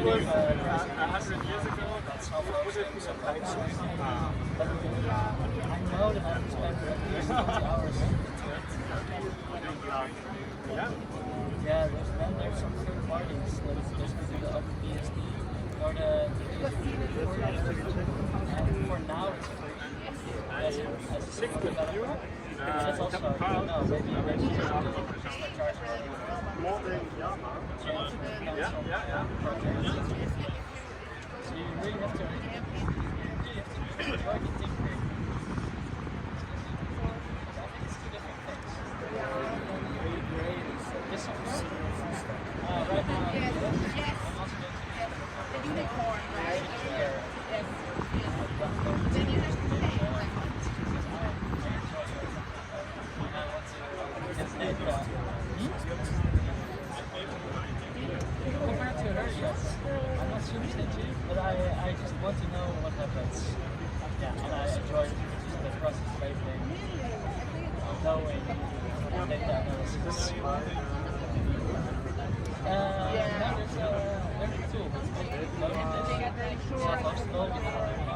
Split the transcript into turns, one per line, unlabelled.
was 100 years ago. That's how far it was. But I know that I have to spend at least 20 hours.
Yeah.
Yeah, there's some third parties. There's the other BSD or the and for now it's free. As a single developer. That's also, I don't know, maybe you should start charging
More than
so you really have to enjoy the tinkering. I think it's two different things. Really great is this is right now I'm also going to the unicorn, right? Yes. Then you have to pay. Compared to her, yes. I'm not super stingy, but I just want to know what happens. Yeah, and I enjoy the process of everything, knowing and data analysis. Now there's a learning tool. It's called self-hosted.